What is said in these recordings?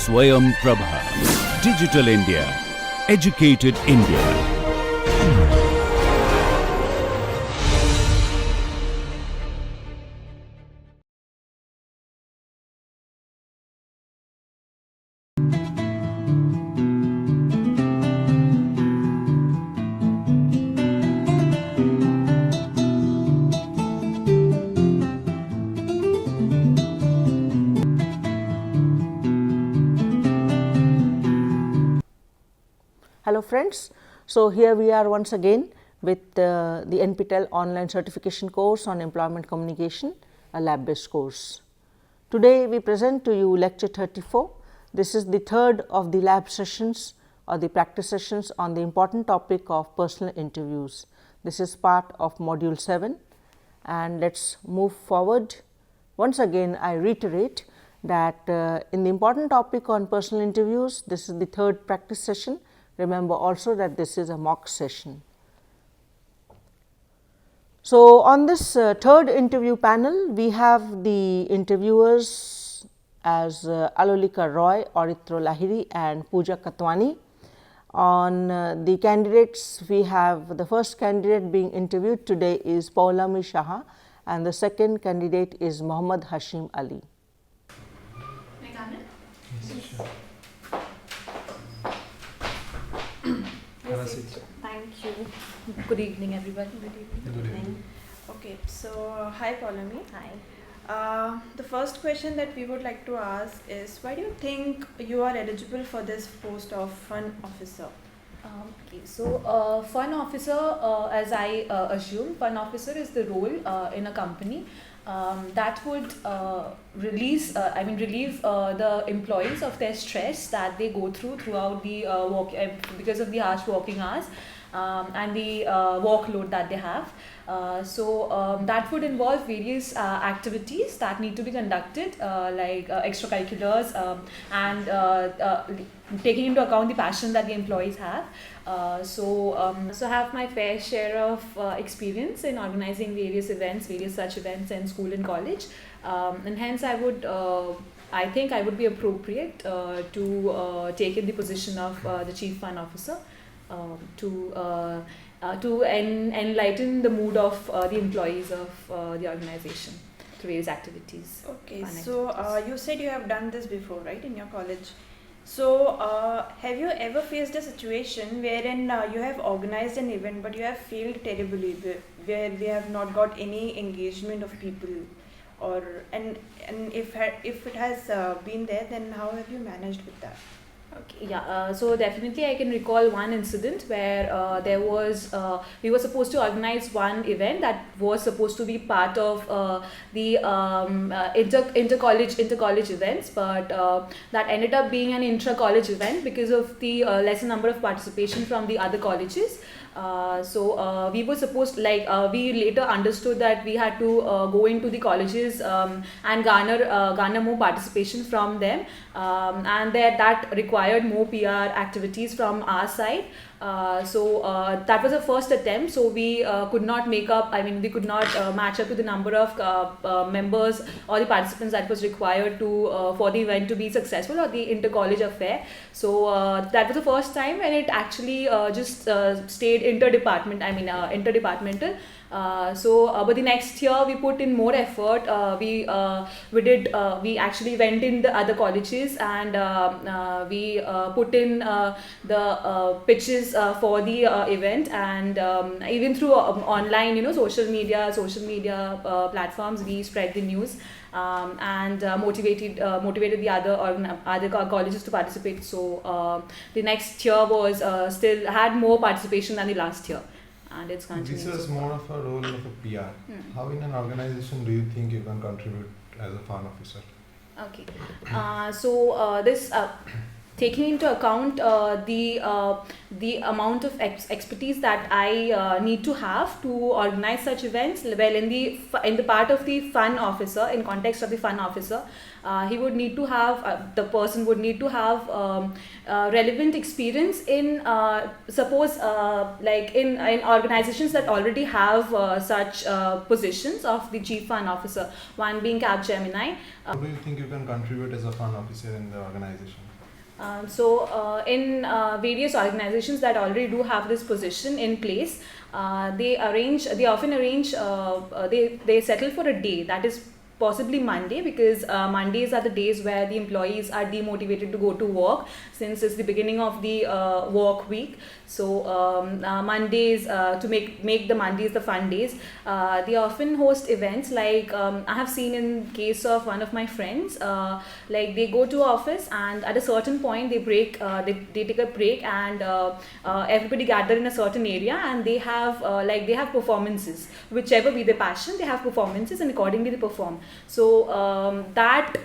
Swayam Prabha. Digital India. Educated India. Hello friends, so here we are once again with the NPTEL online certification course on employment communication, a lab based course. Today we present to you lecture 34. This is the third of the lab sessions or the practice sessions on the important topic of personal interviews. This is part of module 7 and let us move forward. Once again I reiterate that in the important topic on personal interviews, this is the third practice session. Remember also that this is a mock session. So, on this third interview panel, we have the interviewers as Alolika Roy, Orithro Lahiri and Pooja Katwani. On the candidates, we have the first candidate being interviewed today is Paulami Shaha and the second candidate is Muhammad Hashim Ali. May I come in? Yes, sure. Thank you. Good evening, everybody. Good evening. Okay, so hi Paulami. Hi. The first question that we would like to ask is, why do you think you are eligible for this post of fund officer? Okay, so fund officer, as I assume, fund officer is the role in a company that would relieve the employees of their stress that they go throughout the because of the harsh working hours and the workload that they have. That would involve various activities that need to be conducted like extracurriculars and taking into account the passion that the employees have. So I have my fair share of experience in organizing various such events in school and college, and hence I think I would be appropriate to take in the position of the chief fund officer to enlighten the mood of the employees of the organization through various activities. Okay, so you said you have done this before, right, in your college. So have you ever faced a situation wherein you have organized an event but you have failed terribly, where we have not got any engagement of people, or and if it has been there, then how have you managed with that? Okay, yeah, so definitely I can recall one incident where we were supposed to organize one event that was supposed to be part of the inter-college events, but that ended up being an intra-college event because of the lesser number of participation from the other colleges. We were supposed, we later understood that we had to go into the colleges and garner more participation from them, and that required more PR activities from our side. That was the first attempt. So we could not we could not match up to the number of members or the participants that was required to for the event to be successful, or the inter-college affair. So that was the first time when it actually just stayed interdepartmental. But the next year we put in more effort. We actually went in the other colleges and we put in the pitches for the event, and even through online, social media platforms, we spread the news and motivated the other colleges to participate. So the next year was still had more participation than the last year. And it's continuing. This is more of a role of a PR. How in an organization do you think you can contribute as a fund officer? Okay. taking into account the amount of expertise that I need to have to organize such events. Well, in the part of the fun officer, in context of the fun officer, he would need to have the person would need to have relevant experience in suppose like in organizations that already have such positions of the chief fun officer. One being Capgemini. How do you think you can contribute as a fund officer in the organization? In various organizations that already do have this position in place, they often arrange, they settle for a day, that is possibly Monday, because Mondays are the days where the employees are demotivated to go to work since it's the beginning of the work week. So Mondays, to make the Mondays the fun days, they often host events like I have seen in case of one of my friends, like they go to office and at a certain point they break, they take a break, and everybody gather in a certain area, and they have they have performances, whichever be their passion, they have performances and accordingly they perform. So that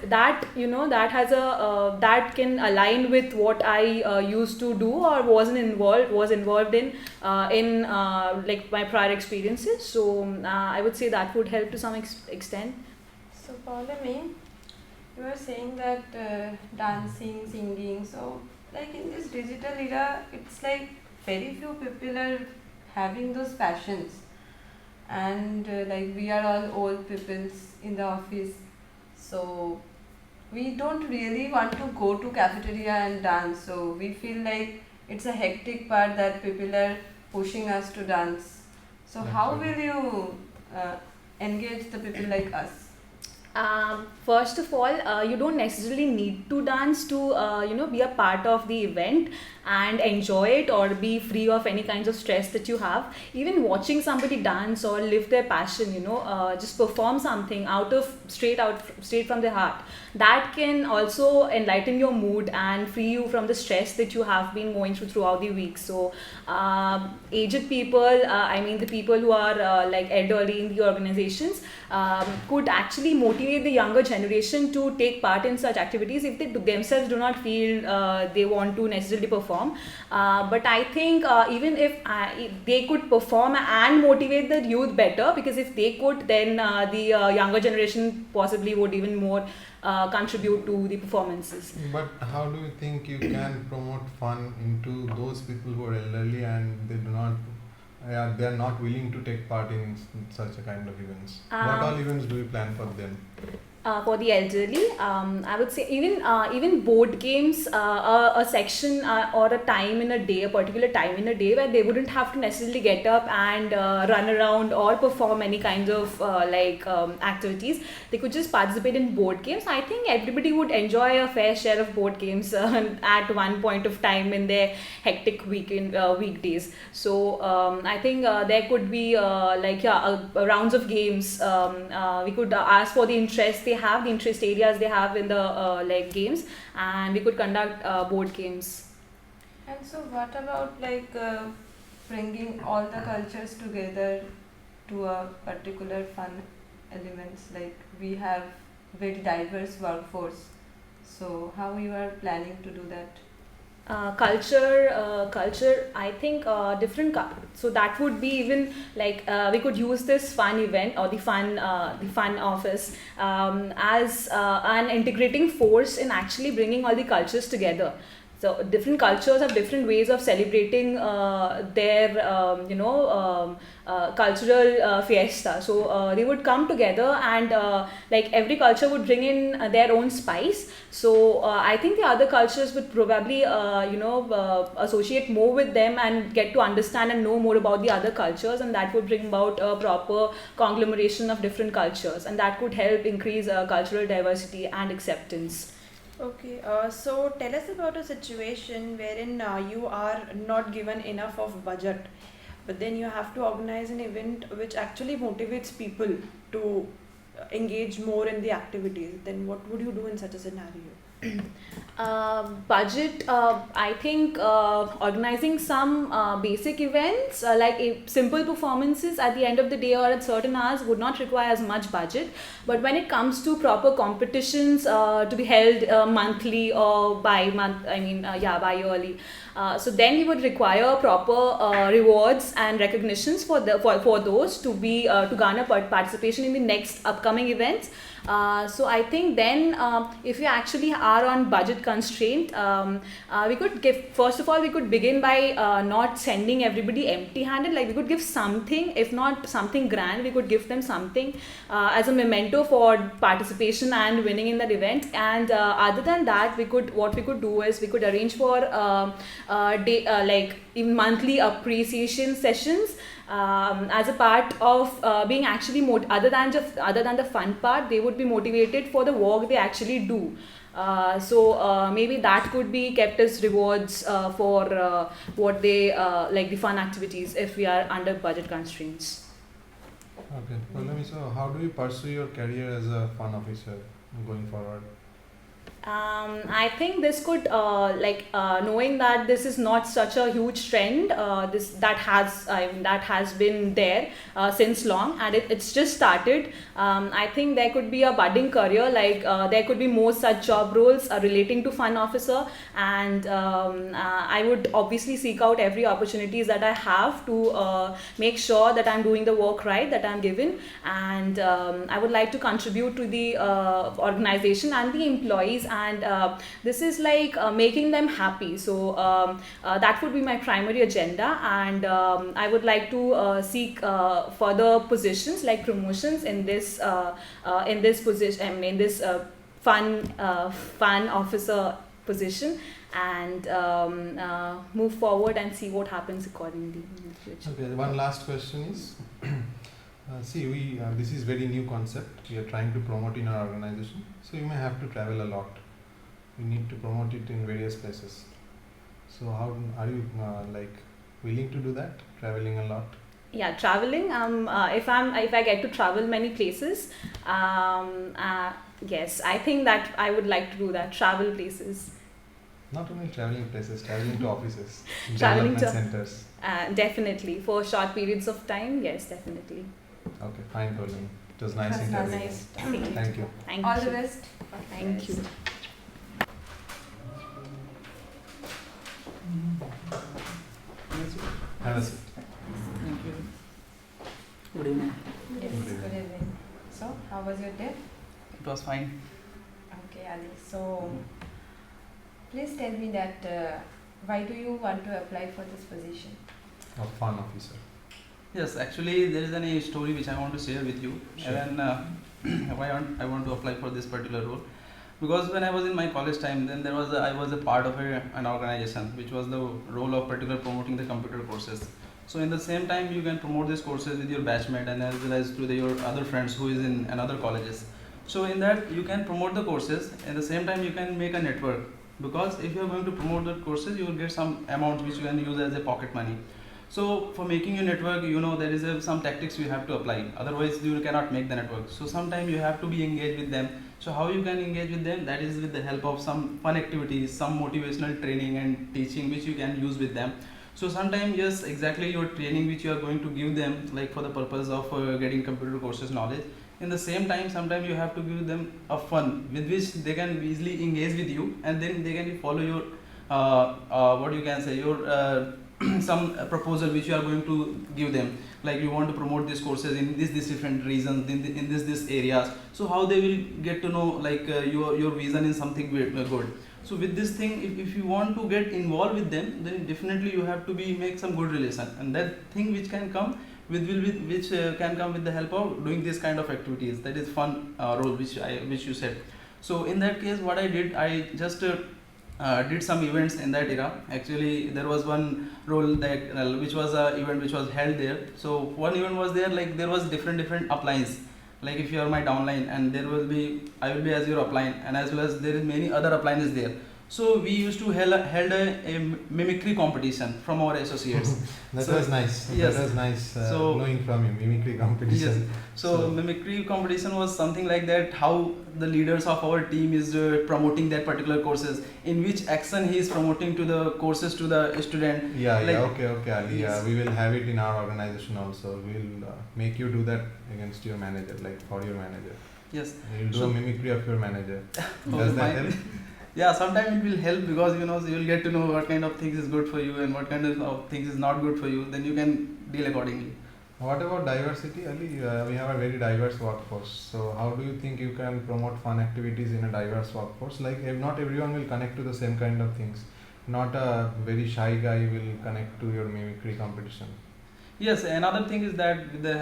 has a that can align with what I used to do or was involved in like my prior experiences. So I would say that would help to some extent. So Paulami, you were saying that dancing, singing. So like in this digital era, it's like very few people are having those passions, and like we are all old peoples in the office, so we don't really want to go to cafeteria and dance. So we feel like it's a hectic part that people are pushing us to dance. So how will you engage the people like us? First of all, you don't necessarily need to dance to be a part of the event and enjoy it or be free of any kinds of stress that you have. Even watching somebody dance or live their passion, just perform something straight from their heart, that can also enlighten your mood and free you from the stress that you have been going throughout the week. So aged people, I mean the people who are like elderly in the organizations, could actually motivate the younger generation to take part in such activities if they themselves do not feel they want to necessarily perform. But I think even if they could perform and motivate the youth better, because if they could, then the younger generation possibly would even more contribute to the performances. But how do you think you can promote fun into those people who are elderly and they are not willing to take part in such a kind of events? What all events do you plan for them? For the elderly, I would say even board games, a section or a time in a day, a particular time in a day where they wouldn't have to necessarily get up and run around or perform any kinds of activities. They could just participate in board games. I think everybody would enjoy a fair share of board games at one point of time in their hectic weekdays. So I think there could be rounds of games. We could ask for the interest they have, the interest areas they have in the games, and we could conduct board games. And so what about bringing all the cultures together to a particular fun elements? Like we have very diverse workforce, so how you are planning to do that? Culture, I think different so that would be even we could use this fun event or the fun office as an integrating force in actually bringing all the cultures together. So different cultures have different ways of celebrating their cultural fiesta. So they would come together, and every culture would bring in their own spice. So I think the other cultures would probably associate more with them and get to understand and know more about the other cultures, and that would bring about a proper conglomeration of different cultures, and that could help increase cultural diversity and acceptance. Okay, so tell us about a situation wherein you are not given enough of budget, but then you have to organize an event which actually motivates people to engage more in the activities. Then what would you do in such a scenario? Budget, I think organizing some basic events like simple performances at the end of the day or at certain hours would not require as much budget. But when it comes to proper competitions to be held monthly or bi-month, bi-yearly, so then we would require proper rewards and recognitions for those to be to garner participation in the next upcoming events. So I think then if we actually are on budget constraint, we could give, first of all, we could begin by not sending everybody empty handed. Like we could give something, if not something grand, we could give them something as a memento for participation and winning in that event. And other than that, what we could do is we could arrange for like even monthly appreciation sessions. As a part of being actually other than the fun part, they would be motivated for the work they actually do. So maybe that could be kept as rewards for what they like the fun activities if we are under budget constraints. Okay. Well, so how do you pursue your career as a fun officer going forward? I think this could knowing that this is not such a huge trend, that has been there since long, and it's just started. I think there could be a budding career, like there could be more such job roles relating to fun officer, and I would obviously seek out every opportunities that I have to make sure that I'm doing the work right that I'm given, and I would like to contribute to the organization and the employees, and this is like making them happy. So that would be my primary agenda, and I would like to seek further positions like promotions in this position, in this fun officer position, and move forward and see what happens accordingly in the future. Okay, one last question is, see, this is very new concept we are trying to promote in our organization, so you may have to travel a lot. We need to promote it in various places. So how are you willing to do that, traveling a lot? Yeah, traveling. If I get to travel many places, yes, I think that I would like to do that. Travel places. Not only traveling places, traveling to offices, Traveling development to centers. Definitely for short periods of time. Yes, definitely. Okay, fine, Pauline. It was nice interviewing you. Nice. Thank you. Thank All you. the best. Thank you. Have a seat. Thank you. Good evening. Yes, good evening. So, how was your day? It was fine. Okay, Ali. So, please tell me that why do you want to apply for this position? A fun officer. Yes, actually there is a story which I want to share with you. Sure. And why I want to apply for this particular role. Because when I was in my college time, then I was a part of an organization which was the role of particular promoting the computer courses. So in the same time you can promote these courses with your batchmate and as well as to your other friends who is in another colleges. So in that you can promote the courses, at the same time you can make a network, because if you are going to promote the courses you will get some amount which you can use as a pocket money. So for making your network, there is some tactics you have to apply, otherwise you cannot make the network. So sometimes you have to be engaged with them. So how you can engage with them? That is with the help of some fun activities, some motivational training and teaching which you can use with them. So sometimes, yes, exactly your training which you are going to give them, like for the purpose of getting computer courses knowledge. In the same time, sometimes you have to give them a fun with which they can easily engage with you, and then they can follow your what you can say, your some proposal which you are going to give them, like you want to promote these courses in this different reasons, in this areas. So how they will get to know like your vision is something good. So with this thing, if you want to get involved with them, then definitely you have to make some good relation, and that thing which can come can come with the help of doing this kind of activities. That is fun role which you said. So in that case, what I did, I just did some events in that era. Actually, there was one role that which was a event which was held there. So one event was there, like there was different uplines. Like if you are my downline, and I will be as your upline, and as well as there is many other uplines there. So we used to held a mimicry competition from our associates. That So- was nice. Yes. That was nice So- knowing from you, mimicry competition. Yes. So mimicry competition was something like that. How the leaders of our team is promoting that particular courses, in which action he is promoting to the courses to the student. Yeah, Like- okay, Ali. Yes. We will have it in our organization also. We'll make you do that against your manager, like for your manager. Yes. You'll do So- a mimicry of your manager. Oh, Does that fine. help? Yeah, sometimes it will help because you'll get to know what kind of things is good for you and what kind of things is not good for you. Then you can deal accordingly. What about diversity, Ali? We have a very diverse workforce. So how do you think you can promote fun activities in a diverse workforce? Like not everyone will connect to the same kind of things. Not a very shy guy will connect to your mimicry competition. Yes, another thing is that with the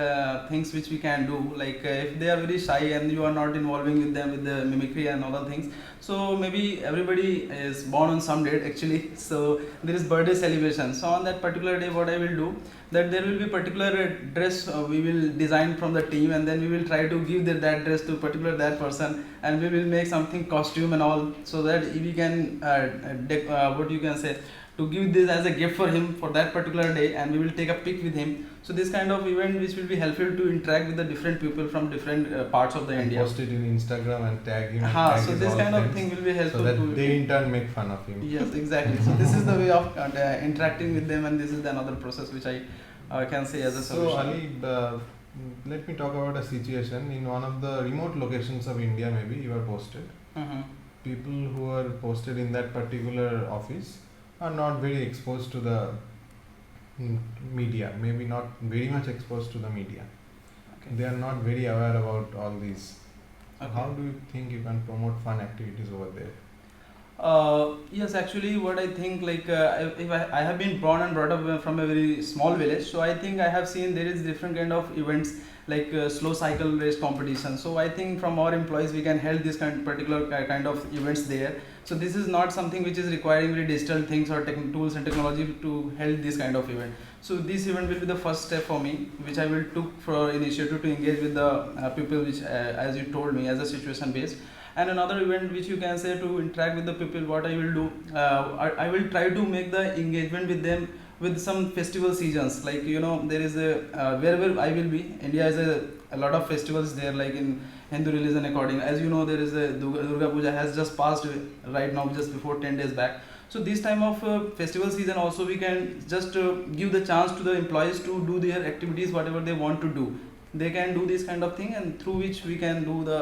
things which we can do, like if they are very shy and you are not involving with them with the mimicry and other things, so maybe everybody is born on some date actually. So there is birthday celebration. So on that particular day, what I will do, that there will be particular dress we will design from the team, and then we will try to give that dress to particular that person, and we will make something costume and all, so that we can what you can say, to give this as a gift for him for that particular day, and we will take a pic with him. So this kind of event which will be helpful to interact with the different people from different parts of the And India. post it in Instagram and tag him. And Ha, tag so his this all kind of friends, thing will be helpful so that to they in turn make fun of him. Yes, exactly. So this is the way of interacting with them, and this is another process which I can say as a So solution. Ali, let me talk about a situation in one of the remote locations of India. Maybe you are posted. Mhm. People who are posted in that particular office are not very exposed to the media. Maybe not very much exposed to the media. Okay. They are not very aware about all these. So Okay. how do you think you can promote fun activities over there? Yes, actually, what I think, like, if I have been born and brought up from a very small village, so I think I have seen there is different kind of events like slow cycle race competition. So I think from our employees we can help this particular kind of events there. So this is not something which is requiring very digital things or tools and technology to help this kind of event. So this event will be the first step for me, which I will took for initiative to engage with the people, which as you told me, as a situation based. And another event which you can say to interact with the people, what I will do, I will try to make the engagement with them with some festival seasons. Like, there is a wherever I will be, India has a lot of festivals there, like in Hindu religion according. As you know, there is a Durga Puja has just passed right now, just before 10 days back. So this time of festival season also we can just give the chance to the employees to do their activities, whatever they want to do. They can do this kind of thing, and through which we can do the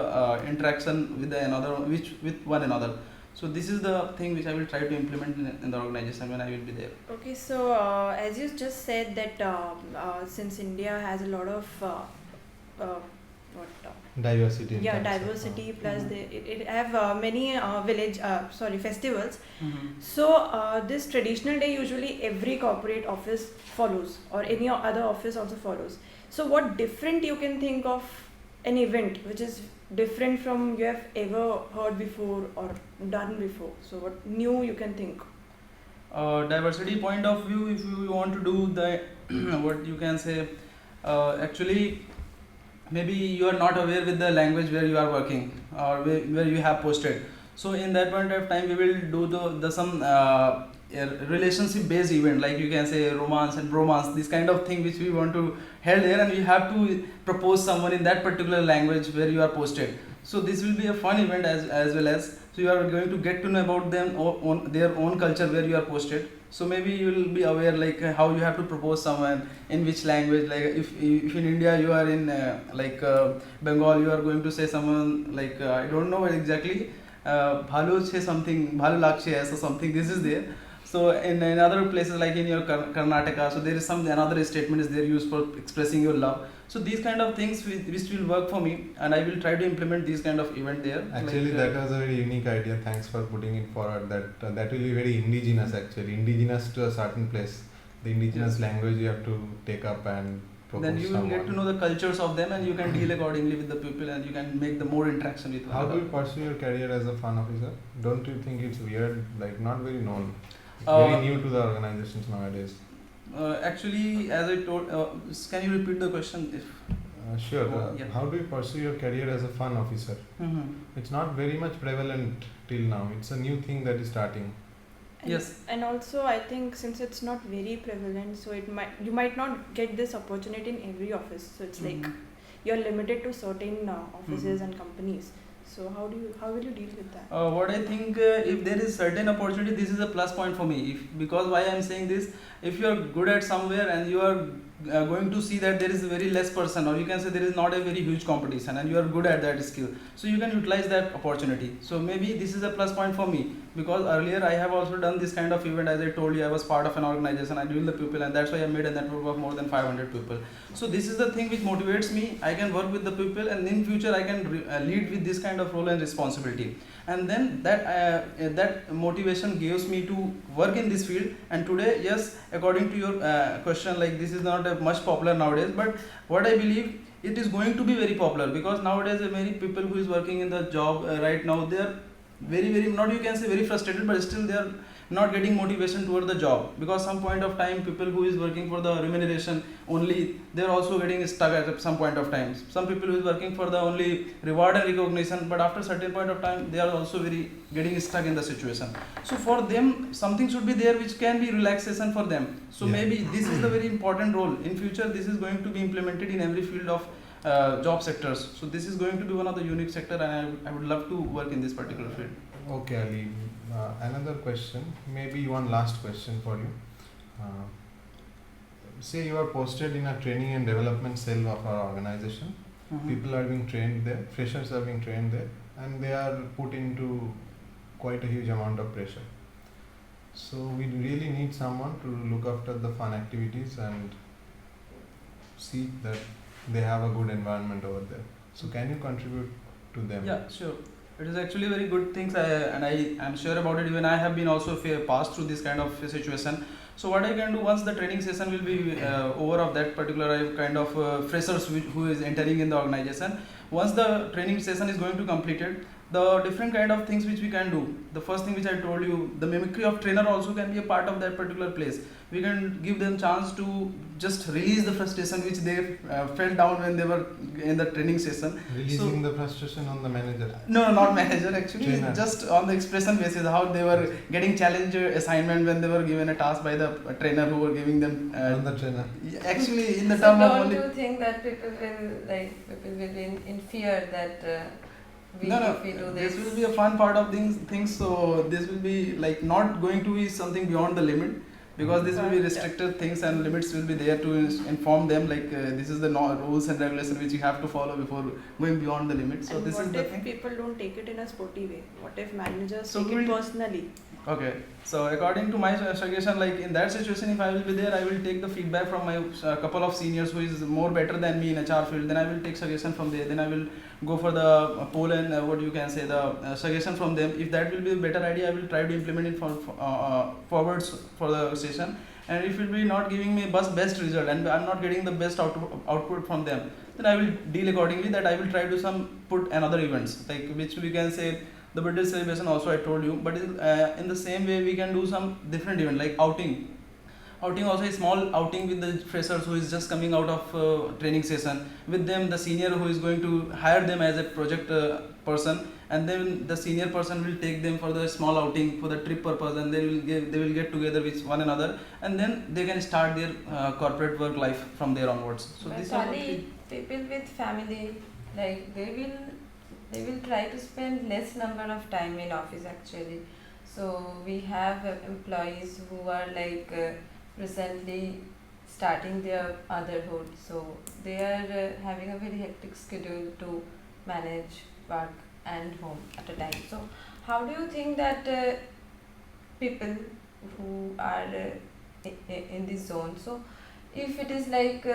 interaction with with one another. So this is the thing which I will try to implement in the organization when I will be there. Okay, so as you just said that since India has a lot of Diversity. in yeah, terms of, diversity plus Mhm. it have many festivals. Mm-hmm. So this traditional day usually every corporate office follows, or any other office also follows. So what different you can think of an event which is different from you have ever heard before or done before? So what new you can think? Diversity point of view, if you want to do the what you can say, actually maybe you are not aware with the language where you are working or where you have posted. So in that point of time we will do the some relationship based event, like you can say romance and bromance, this kind of thing which we want to held there, and we have to propose someone in that particular language where you are posted. So this will be a fun event as well as, so you are going to get to know about them on their own culture where you are posted. So maybe you will be aware like how you have to propose someone in which language. Like if in India you are in Bengal, you are going to say someone like I don't know exactly, bhalo che something, bhalo lakshe aisa something, this is there. So in other places like in your Karnataka, so there is another statement is there used for expressing your love. So these kind of things which will work for me, and I will try to implement these kind of event there. Actually, like, that was a very unique idea. Thanks for putting it forward. That will be very indigenous. Actually, indigenous to a certain place. The indigenous language you have to take up and propose. Then you will get to know the cultures of them, and you can deal accordingly with the people, and you can make the more interaction with one How do another. you pursue your career as a fun officer? Don't you think it's weird? Like not very known. Uh, Very new to the organizations nowadays. Actually, as I told, can you repeat the question? If Sure. Yeah. How do you pursue your career as a fun officer? It's not very much prevalent till now. It's a new thing that is starting. Yes. And also, I think since it's not very prevalent, so you might not get this opportunity in every office. So it's like you're limited to certain offices and companies. So how will you deal with that? What I think, if there is certain opportunity, this is a plus point for me. Because why I am saying this, if you are good at somewhere and you are going to see that there is very less person, or you can say there is not a very huge competition, and you are good at that skill, so you can utilize that opportunity. So maybe this is a plus point for me, because earlier I have also done this kind of event. As I told you, I was part of an organization, I deal with the people, and that's why I made a network of more than 500 people. So this is the thing which motivates me. I can work with the people, and in future I can lead with this kind of role and responsibility, and then that motivation gives me to work in this field. And today, yes, according to your question, like this is not much popular nowadays, but what I believe, it is going to be very popular, because nowadays many people who is working in the job right now, they are very not, you can say, very frustrated, but still they are not getting motivation toward the job, because some point of time people who is working for the remuneration only, they are also getting stuck at some point of time. Some people who is working for the only reward and recognition, but after certain point of time they are also very getting stuck in the situation. So for them, something should be there which can be relaxation for them. So maybe this is the very important role. In future, this is going to be implemented in every field of job sectors. So this is going to be one of the unique sector, and I would love to work in this particular field. Okay, Ali. Another question, maybe one last question for you. Say you are posted in a training and development cell of our organization. People are being trained there, freshers are being trained there, and they are put into quite a huge amount of pressure. So we really need someone to look after the fun activities and see that they have a good environment over there. So can you contribute to them? Yeah, sure. It is actually very good things, and I am sure about it. Even I have been also passed through this kind of situation. So what I can do, once the training session will be over of that particular kind of freshers who is entering in the organization, once the training session is going to completed, the different kind of things which we can do. The first thing which I told you, the mimicry of trainer also can be a part of that particular place. We can give them chance to just release the frustration which they felt down when they were in the training session. Releasing the frustration on the manager? No, not manager actually. Trainer. Just on the expression basis, how they were getting challenge assignment when they were given a task by the trainer who were giving them. On the trainer. Actually, in the So term of don't only. you think that people will be in fear that if we do this will be a fun part of things. So this will be like not going to be something beyond the limit, because this will be restricted things, and limits will be there to inform them, like this is the rules and regulations which you have to follow before going beyond the limit. So and this is the what if thing. people don't take it in a sporty way? What if managers So take it personally? Okay, so according to my suggestion, like in that situation, if I will be there, I will take the feedback from my couple of seniors who is more better than me in HR field. Then I will take suggestion from there. Then I will go for the poll and what you can say, the suggestion from them. If that will be a better idea, I will try to implement it forwards for the session. And if it will be not giving me best result, and I am not getting the best output from them, then I will deal accordingly. That I will try to put another events, like which we can say the birthday celebration also I told you, but in the same way we can do some different event like outing also, a small outing with the freshers who is just coming out of training session. With them, the senior who is going to hire them as a project person, and then the senior person will take them for the small outing for the trip purpose, and they will get together with one another, and then they can start their corporate work life from there onwards. So but this only people with family, like they will try to spend less number of time in office actually. So we have employees who are like recently starting their otherhood, so they are having a very hectic schedule to manage work and home at a time. So how do you think that people who are in this zone, so if it is like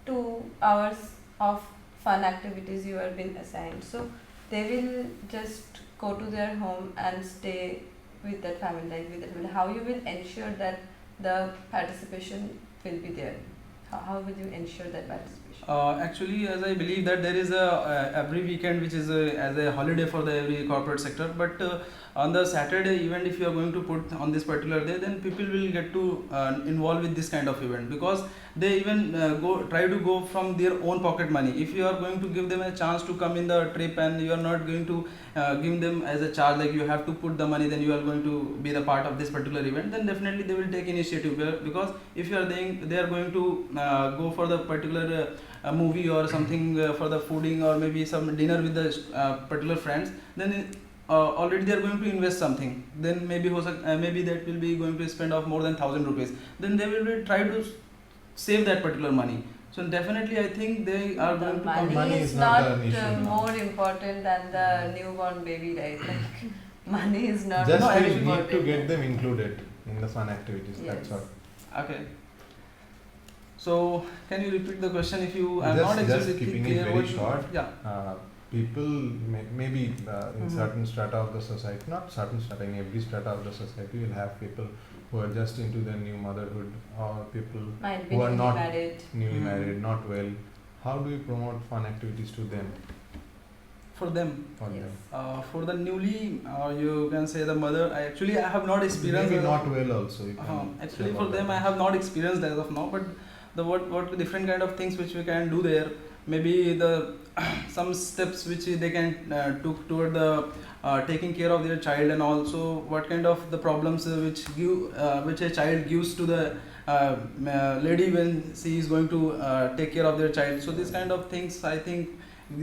2 hours of fun activities you have been assigned, so they will just go to their home and stay with their family, like with their family. How you will ensure that the participation will be there? How will you ensure that participation? Actually, as I believe that there is a every weekend which is as a holiday for the every corporate sector, but on the Saturday event, if you are going to put on this particular day, then people will get to involve with this kind of event, because they even try to go from their own pocket money. If you are going to give them a chance to come in the trip and you are not going to give them as a charge, like you have to put the money, then you are going to be the part of this particular event, then definitely they will take initiative, because if you are they are going to go for the particular a movie or something for the fooding, or maybe some dinner with the particular friends, then already they are going to invest something, then maybe maybe that will be going to spend of more than 1,000 rupees, then they will be try to save that particular money. So definitely I think they are going to come. Money is not not an issue now. more important than the newborn baby, right? Like, money is not Just more we need important. to get them included in the fun activities. Yes. That's all. Okay. So can you repeat the question if you are Just- not just exactly keeping it clear very what you- short. Yeah. People maybe in Mhm. certain strata of the society, not certain strata, in every strata of the society, will have people who are just into their new motherhood, or people Might be who are newly not married. newly Mhm. married, not well. How do you promote fun activities to them? For them, For Yes. them? for the newly, you can say the mother. I have not experienced. Maybe not well also. You can Actually, say for about them, that. I have not experienced as of now. But the what different kind of things which we can do there. Maybe the some steps which they can took toward the taking care of their child, and also what kind of the problems which a child gives to the lady when she is going to take care of their child. So these kind of things, I think,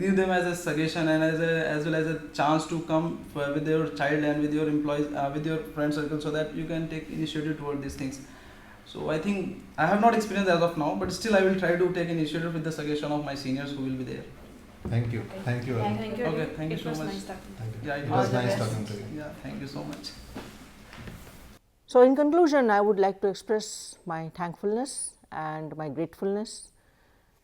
give them as a suggestion, and as well as a chance to come with your child and with your employees, with your friend circle, so that you can take initiative toward these things. So I think I have not experienced as of now, but still I will try to take initiative with the suggestion of my seniors who will be there. Thank you. Thank you. Arun. Thank you. Okay, thank you It so was much. nice talking. Thank you. Yeah, it It was was the nice best. talking to you. Yeah, thank you so much. So, in conclusion, I would like to express my thankfulness and my gratefulness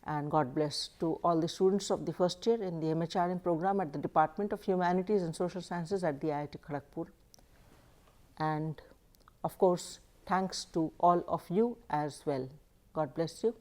and God bless to all the students of the first year in the MHRM program at the Department of Humanities and Social Sciences at the IIT Kanpur. And of course, thanks to all of you as well. God bless you.